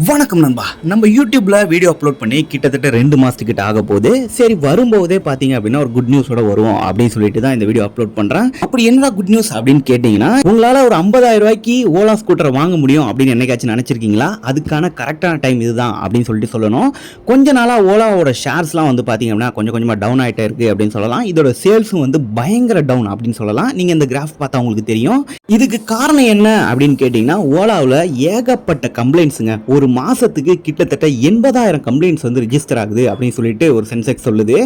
வணக்கம் நண்பா. நம்ம யூடியூப்ல வீடியோ அப்லோட் பண்ணி கிட்டத்தட்ட 2 மாசத்துக்கிட்ட ஆக போகுது. சரி, வரும்போதே பாத்தீங்க அப்படின்னா ஒரு குட் நியூஸோட வருவோம் அப்படின்னு சொல்லிட்டு தான் இந்த வீடியோ அப்லோட் பண்றேன். அப்படி என்னடா குட் நியூஸ் அப்படின்னு கேட்டீங்கன்னா, உங்களால ஒரு 50,000 ரூபாய்க்கு ஓலா ஸ்கூட்டர் வாங்க முடியும் அப்படின்னு என்னைக்காச்சும் நினைச்சிருக்கீங்களா? அதுக்கான கரெக்டான டைம் இதுதான் அப்படின்னு சொல்லிட்டு சொல்லணும். கொஞ்ச நாளா ஓலாவோட ஷேர்ஸ்லாம் வந்து பாத்தீங்க அப்படின்னா கொஞ்சம் கொஞ்சமா டவுன் ஆயிட்டே இருக்கு அப்படின்னு சொல்லலாம். இதோட சேல்ஸும் வந்து பயங்கர டவுன் அப்படின்னு சொல்லலாம். நீங்க இந்த கிராஃப் பார்த்தா உங்களுக்கு தெரியும். இதுக்கு காரணம் என்ன அப்படின்னு கேட்டீங்கன்னா, ஓலாவில் ஏகப்பட்ட கம்ப்ளைண்ட்ஸுங்க. ஒரு மாசத்துக்கு கிட்டத்தட்ட 80,000 கம்ப்ளைண்ட்ஸ் வந்து ரிஜிஸ்டர் ஆகுது அப்படின்னு சொல்லிட்டு ஒரு சென்செக்ஸ் சொல்லுது.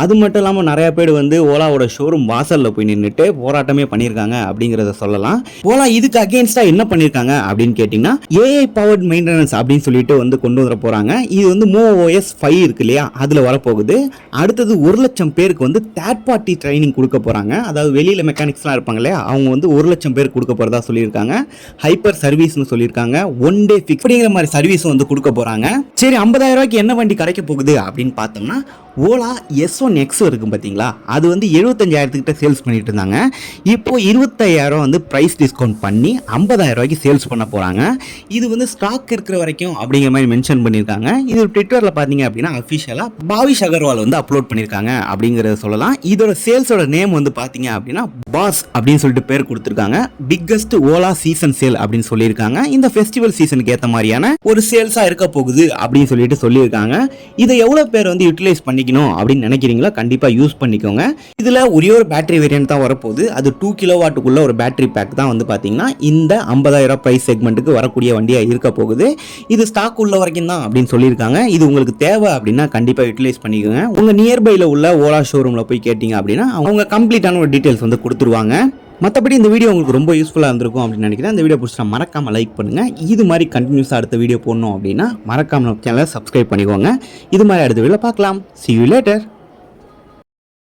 அது மட்டும் இல்லாமல் நிறைய பேர் வந்து ஓலாவோட ஷோரூம் வாசல்ல போய் நின்றுட்டு போராட்டமே பண்ணியிருக்காங்க அப்படிங்கிறத சொல்லலாம். ஓலா இதுக்கு அகேன்ஸ்டா என்ன பண்ணியிருக்காங்க அப்படின்னு கேட்டீங்கன்னா, ஏஐ பவர்ட் மெயின்டெனன்ஸ் அப்படின்னு சொல்லிட்டு வந்து கொண்டு வர போறாங்க. இது வந்து MOOS 5 இருக்கு இல்லையா, அதுல வரப்போகுது. அடுத்தது 1,00,000 பேருக்கு வந்து தேர்ட் பார்ட்டி ட்ரைனிங் கொடுக்க போறாங்க. அதாவது வெளியில மெக்கானிக்ஸ்லாம் இருப்பாங்க இல்லையா, அவங்க வந்து 1,00,000 பேர் கொடுக்க போறதா சொல்லியிருக்காங்க. ஹைப்பர் சர்வீஸ்னு சொல்லியிருக்காங்க. 1 டே ஃபிக்ஸ் அப்படிங்கிற மாதிரி சர்வீஸ் வந்து கொடுக்க போறாங்க. சரி, 50,000 ரூபாய்க்கு என்ன வண்டி கிடைக்க போகுது அப்படின்னு பார்த்தோம்னா, ஓலா S1X இருக்கும் பார்த்தீங்களா, அது வந்து 75,000 கிட்ட சேல்ஸ் பண்ணிட்டு இருந்தாங்க. இப்போ 25,000 வந்து பிரைஸ் டிஸ்கவுண்ட் பண்ணி 50,000 ரூபாய்க்கு சேல்ஸ் பண்ண போறாங்க. இது வந்து ஸ்டாக் இருக்கிற வரைக்கும் அப்படிங்கிற மாதிரி மென்ஷன் பண்ணியிருக்காங்க. இது ட்விட்டர்ல பார்த்தீங்க அப்படின்னா அஃபிஷியலா பாவிஷ் அகர்வால் வந்து அப்லோட் பண்ணியிருக்காங்க அப்படிங்கிறத சொல்லலாம். இதோட சேல்ஸோட நேம் வந்து பார்த்தீங்க அப்படின்னா பாஸ் அப்படின்னு சொல்லிட்டு பேர் கொடுத்துருக்காங்க. பிக்கஸ்ட் ஓலா சீசன் சேல் அப்படின்னு சொல்லியிருக்காங்க. இந்த ஃபெஸ்டிவல் சீசனுக்கு ஏற்ற மாதிரியான ஒரு சேல்ஸா இருக்க போகுது அப்படின்னு சொல்லிட்டு சொல்லியிருக்காங்க. இதை எவ்வளவு பேர் வந்து யூட்டிலைஸ் பண்ணிக்கணும் அப்படின்னு நினைக்கிறீங்களோ கண்டிப்பா யூஸ் பண்ணிக்கோங்க. இதுல ஒரே ஒரு பேட்டரி வேரியன்ட் தான் வரப்போகுது. அது 2 கிலோவாட்டுக்குள்ள ஒரு பேட்டரி பேக் தான் வந்து பாத்தீங்கன்னா இந்த 50,000 பிரைஸ் செக்மெண்ட்டுக்கு வரக்கூடிய வண்டியா இருக்க போகுது. இது ஸ்டாக் உள்ள வரைக்கும் தான் அப்படின்னு சொல்லியிருக்காங்க. இது உங்களுக்கு தேவை அப்படின்னா கண்டிப்பா யூட்டிலைஸ் பண்ணிக்கோங்க. உங்க நியர்பைல உள்ள ஓலா ஷோரூம்ல போய் கேட்டீங்க அப்படின்னா அவங்க கம்ப்ளீட்டான ஒரு டீடைல்ஸ் வந்து கொடுத்துருவாங்க. மற்றபடி இந்த வீடியோ உங்களுக்கு ரொம்ப யூஸ்ஃபுல்லாக இருந்திருக்கும் அப்படின்னு நினைக்கிறேன். இந்த வீடியோ பிடிச்சா மறக்காமல் லைக் பண்ணுங்கள். இது மாதிரி கண்டினியூஸாக அடுத்த வீடியோ போடணும் அப்படின்னா மறக்காமல் சேனலை சப்ஸ்கிரைப் பண்ணிக்கோங்க. இது மாதிரி அடுத்த வீடியோவில் பார்க்கலாம். See you later.